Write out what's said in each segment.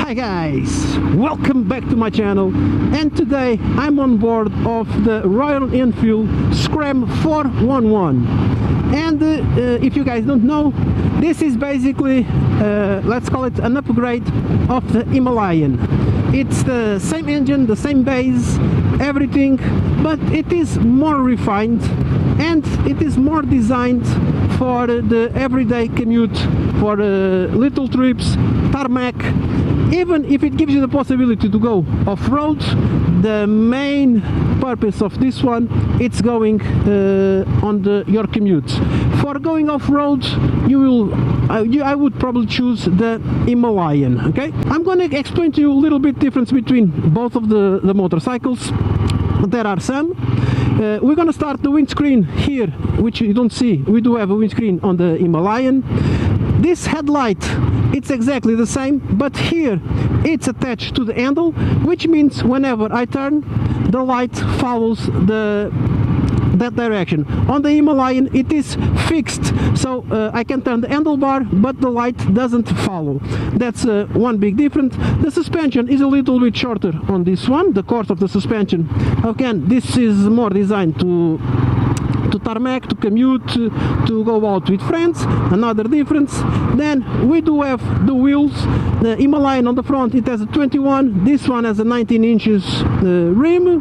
Hi guys, welcome back to my channel, and today I'm on board of the Royal Enfield Scram 411. And if you guys don't know, this is basically let's call it an upgrade of the Himalayan. It's the same engine, the same base, everything, but it is more refined and it is more designed for the everyday commute, for little trips, tarmac. Even if it gives you the possibility to go off-road, the main purpose of this one, it's going on your commute. For going off-road, I would probably choose the Himalayan. Okay, I'm going to explain to you a little bit difference between both of the motorcycles. There are some. We're going to start the windscreen here, which you don't see. We do have a windscreen on the Himalayan. This headlight, it's exactly the same, but here it's attached to the handle, which means whenever I turn, the light follows that direction. On the Himalayan it is fixed, so I can turn the handlebar, but the light doesn't follow. That's one big difference. The suspension is a little bit shorter on this one, the course of the suspension. Again, this is more designed to tarmac, to commute, to go out with friends. Another difference. Then we do have the wheels. The Himalayan on the front, it has a 21, this one has a 19 inches rim.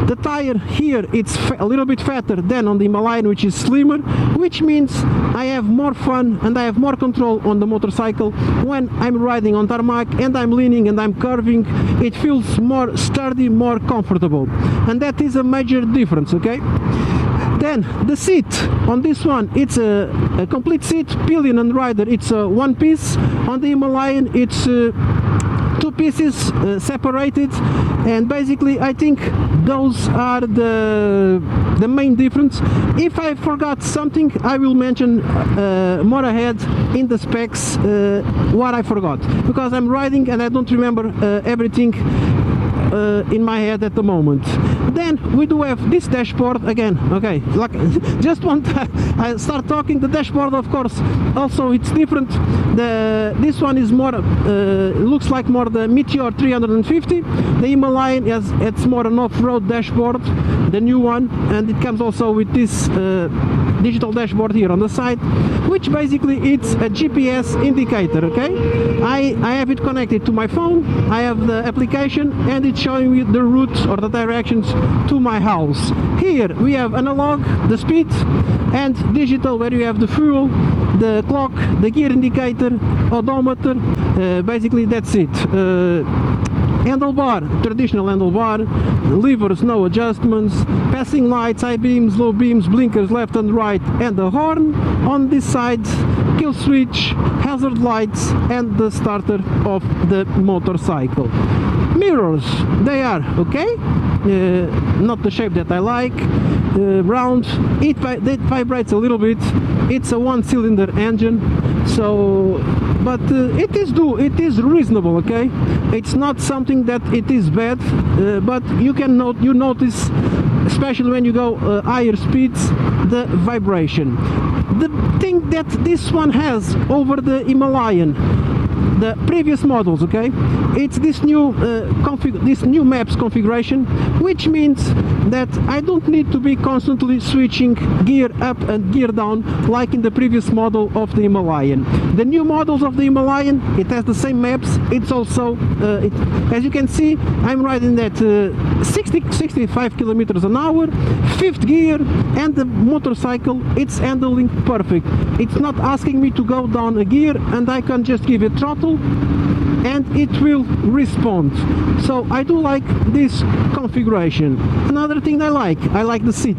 The tire here, it's a little bit fatter than on the Himalayan, which is slimmer, which means I have more fun and I have more control on the motorcycle when I'm riding on tarmac and I'm leaning and I'm curving. It feels more sturdy, more comfortable, and that is a major difference. Okay. Then the seat on this one, it's a complete seat, pillion and rider, it's one piece. On the Himalayan it's two pieces separated, and basically I think those are the main difference. If I forgot something, I will mention more ahead in the specs what I forgot, because I'm riding and I don't remember everything in my head at the moment. Then we do have this dashboard again. Okay, like just want I start talking. The dashboard, of course, also it's different. This one is more looks like more the Meteor 350. The Himalayan it's more an off-road dashboard, the new one, and it comes also with this digital dashboard here on the side, which basically it's a GPS indicator. Okay, I have it connected to my phone. I have the application and it's showing me the route or the directions to my house. Here we have analog, the speed, and digital, where you have the fuel, the clock, the gear indicator, odometer. Basically that's it. Handlebar, traditional handlebar, levers, no adjustments, passing lights, high beams, low beams, blinkers left and right, and the horn. On this side, kill switch, hazard lights, and the starter of the motorcycle. Mirrors, they are okay, not the shape that I like, round. It vibrates a little bit. It's a one-cylinder engine, so but it is reasonable. Okay, it's not something that it is bad, but you notice, especially when you go higher speeds, the vibration. The thing that this one has over the Himalayan, the previous models, okay, it's this new maps configuration, which means that I don't need to be constantly switching gear up and gear down like in the previous model of the Himalayan. The new models of the Himalayan, it has the same maps. It's also as you can see, I'm riding at 65 kilometers an hour, fifth gear, and the motorcycle, it's handling perfect. It's not asking me to go down a gear, and I can just give it throttle and it will respond. So I do like this configuration. Another thing I like the seat.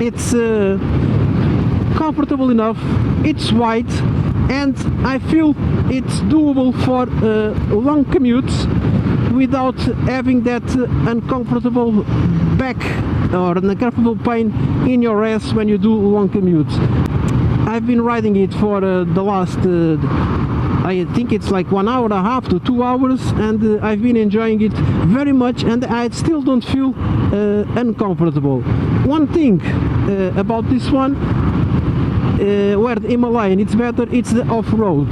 It's comfortable enough, it's wide, and I feel it's doable for long commutes without having that uncomfortable back or an uncomfortable pain in your ass when you do long commutes. I've been riding it for the last I think it's like 1 hour and a half to 2 hours, and I've been enjoying it very much, and I still don't feel uncomfortable. One thing about this one, where the Himalayan it's better, it's the off-road.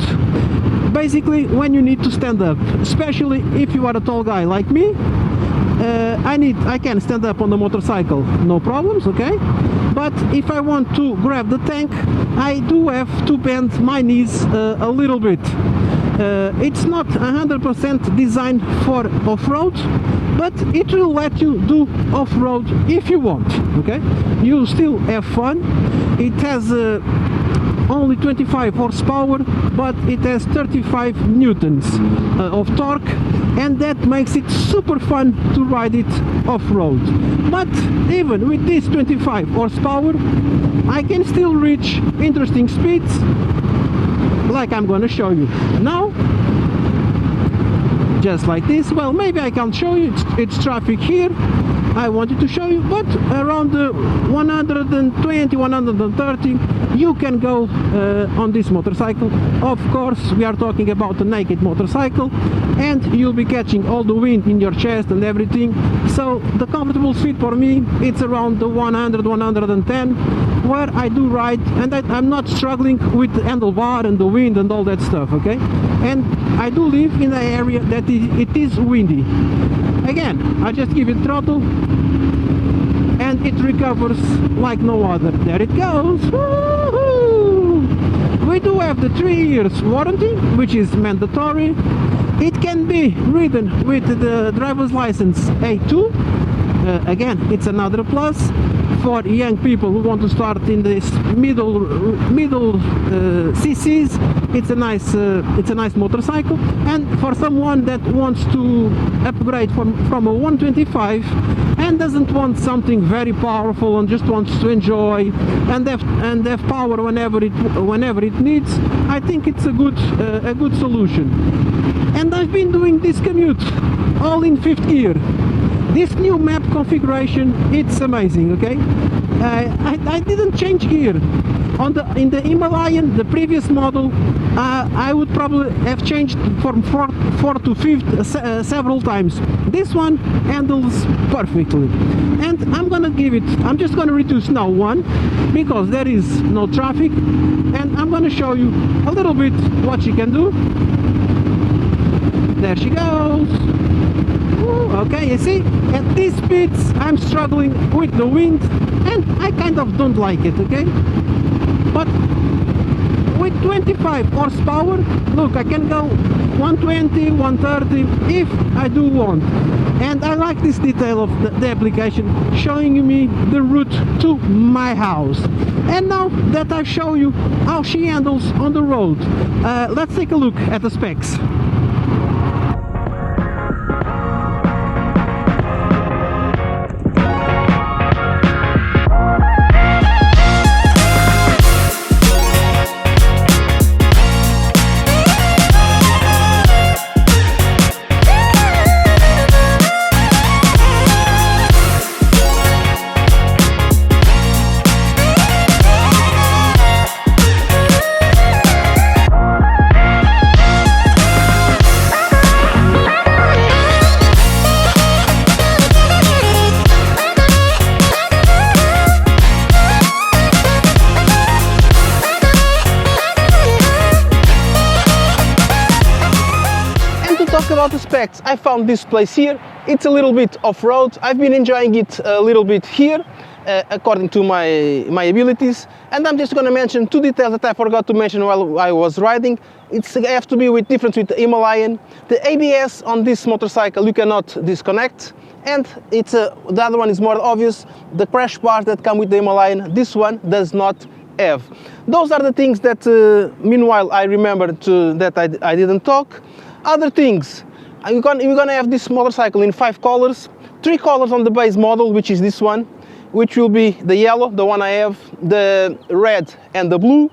basically when you need to stand up, especially if you are a tall guy like me. I can stand up on the motorcycle, no problems, okay? But if I want to grab the tank, I do have to bend my knees a little bit. It's not 100% designed for off-road, but it will let you do off-road if you want, okay? You still have fun. It has only 25 horsepower, but it has 35 newtons of torque, and that makes it super fun to ride it off-road. But even with this 25 horsepower, I can still reach interesting speeds, like I'm gonna show you now. Just like this. Well, maybe I can't show you, it's traffic here. I wanted to show you, but around 120, 130 you can go on this motorcycle. Of course, we are talking about a naked motorcycle, and you'll be catching all the wind in your chest and everything. So the comfortable speed for me, it's around the 100, 110, where I do ride, and I'm not struggling with the handlebar and the wind and all that stuff, okay? And I do live in an area that it is windy. Again, I just give it throttle and it recovers like no other. There it goes. Woo-hoo! We do have the 3 years warranty, which is mandatory. It can be ridden with the driver's license A2. Again, it's another plus for young people who want to start in this middle CCs. It's a nice motorcycle, and for someone that wants to upgrade from a 125 and doesn't want something very powerful and just wants to enjoy and have power whenever it needs, I think it's a good solution. And I've been doing this commute all in 5th gear. This new map configuration, it's amazing, okay? I didn't change gear. In the Himalayan, the previous model, I would probably have changed from 4th to 5th several times. This one handles perfectly. And I'm just gonna reduce now 1, because there is no traffic, and I'm gonna show you a little bit what she can do. There she goes. Okay, you see, at these speeds I'm struggling with the wind, and I kind of don't like it, okay? But with 25 horsepower, look, I can go 120, 130 if I do want. And I like this detail of the application, showing me the route to my house. And now that I show you how she handles on the road, let's take a look at the specs. About the specs, I found this place here. It's a little bit off-road. I've been enjoying it a little bit here, according to my abilities. And I'm just going to mention 2 details that I forgot to mention while I was riding. I have to be different with the Himalayan. The ABS on this motorcycle you cannot disconnect, and the other one is more obvious. The crash bars that come with the Himalayan, this one does not have. Those are the things that meanwhile I remembered that I didn't talk. Other things, we're gonna have this motorcycle in 5 colors, 3 colors on the base model, which is this one, which will be the yellow, the one I have, the red and the blue,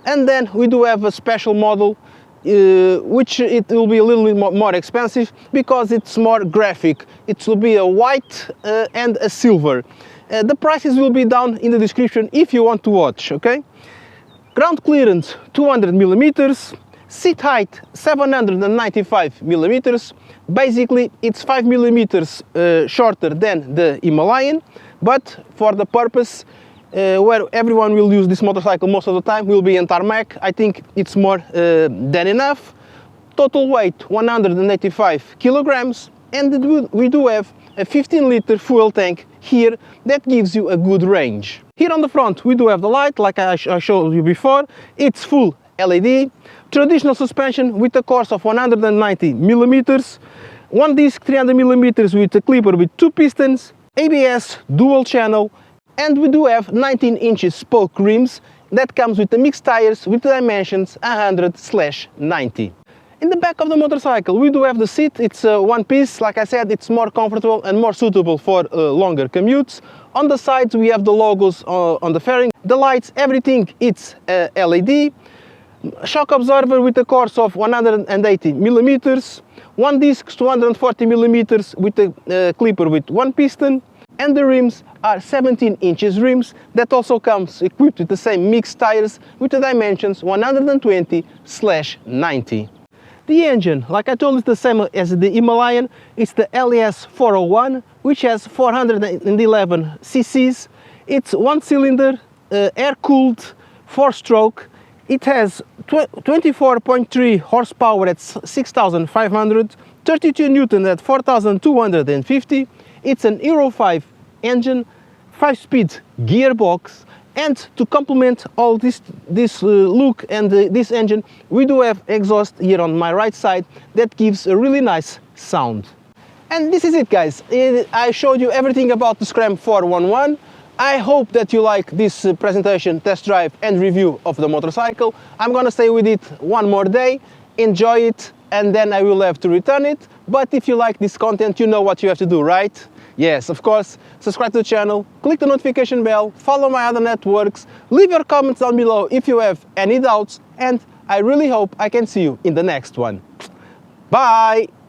and then we do have a special model, which it will be a little bit more expensive because it's more graphic. It will be a white and a silver. The prices will be down in the description if you want to watch, okay? Ground clearance 200 millimeters. Seat height 795 millimeters. Basically it's 5 millimeters shorter than the Himalayan, but for the purpose where everyone will use this motorcycle most of the time will be in tarmac, I think it's more than enough. total weight 185 kilograms, and we do have a 15-liter fuel tank here that gives you a good range. Here on the front we do have the light, like I showed you before. It's full LED, traditional suspension with a course of 190 millimeters, one disc 300 millimeters with a clipper with 2 pistons, ABS dual channel, and we do have 19 inches spoke rims that comes with the mixed tires with the dimensions 100/90. In the back of the motorcycle we do have the seat. It's one piece, like I said, it's more comfortable and more suitable for longer commutes. On the sides we have the logos on the fairing, the lights, everything it's LED. Shock absorber with a course of 180 millimeters, one disc 240 millimeters with a clipper with 1 piston, and the rims are 17 inches rims that also comes equipped with the same mixed tires with the dimensions 120/90. The engine, like I told you, is the same as the Himalayan. It's the LES 401, which has 411 cc's. It's 1-cylinder, air-cooled, 4-stroke. It has 24.3 horsepower at 6,500, 32 newton at 4,250. It's an Euro 5 engine, 5-speed gearbox. And to complement all this look and this engine, we do have exhaust here on my right side that gives a really nice sound. And this is it, guys. I showed you everything about the Scram 411. I hope that you like this presentation, test drive and review of the motorcycle. I'm gonna stay with it one more day, enjoy it, and then I will have to return it. But if you like this content, you know what you have to do, right? Yes, of course, subscribe to the channel, click the notification bell, follow my other networks, leave your comments down below if you have any doubts, and I really hope I can see you in the next one. Bye!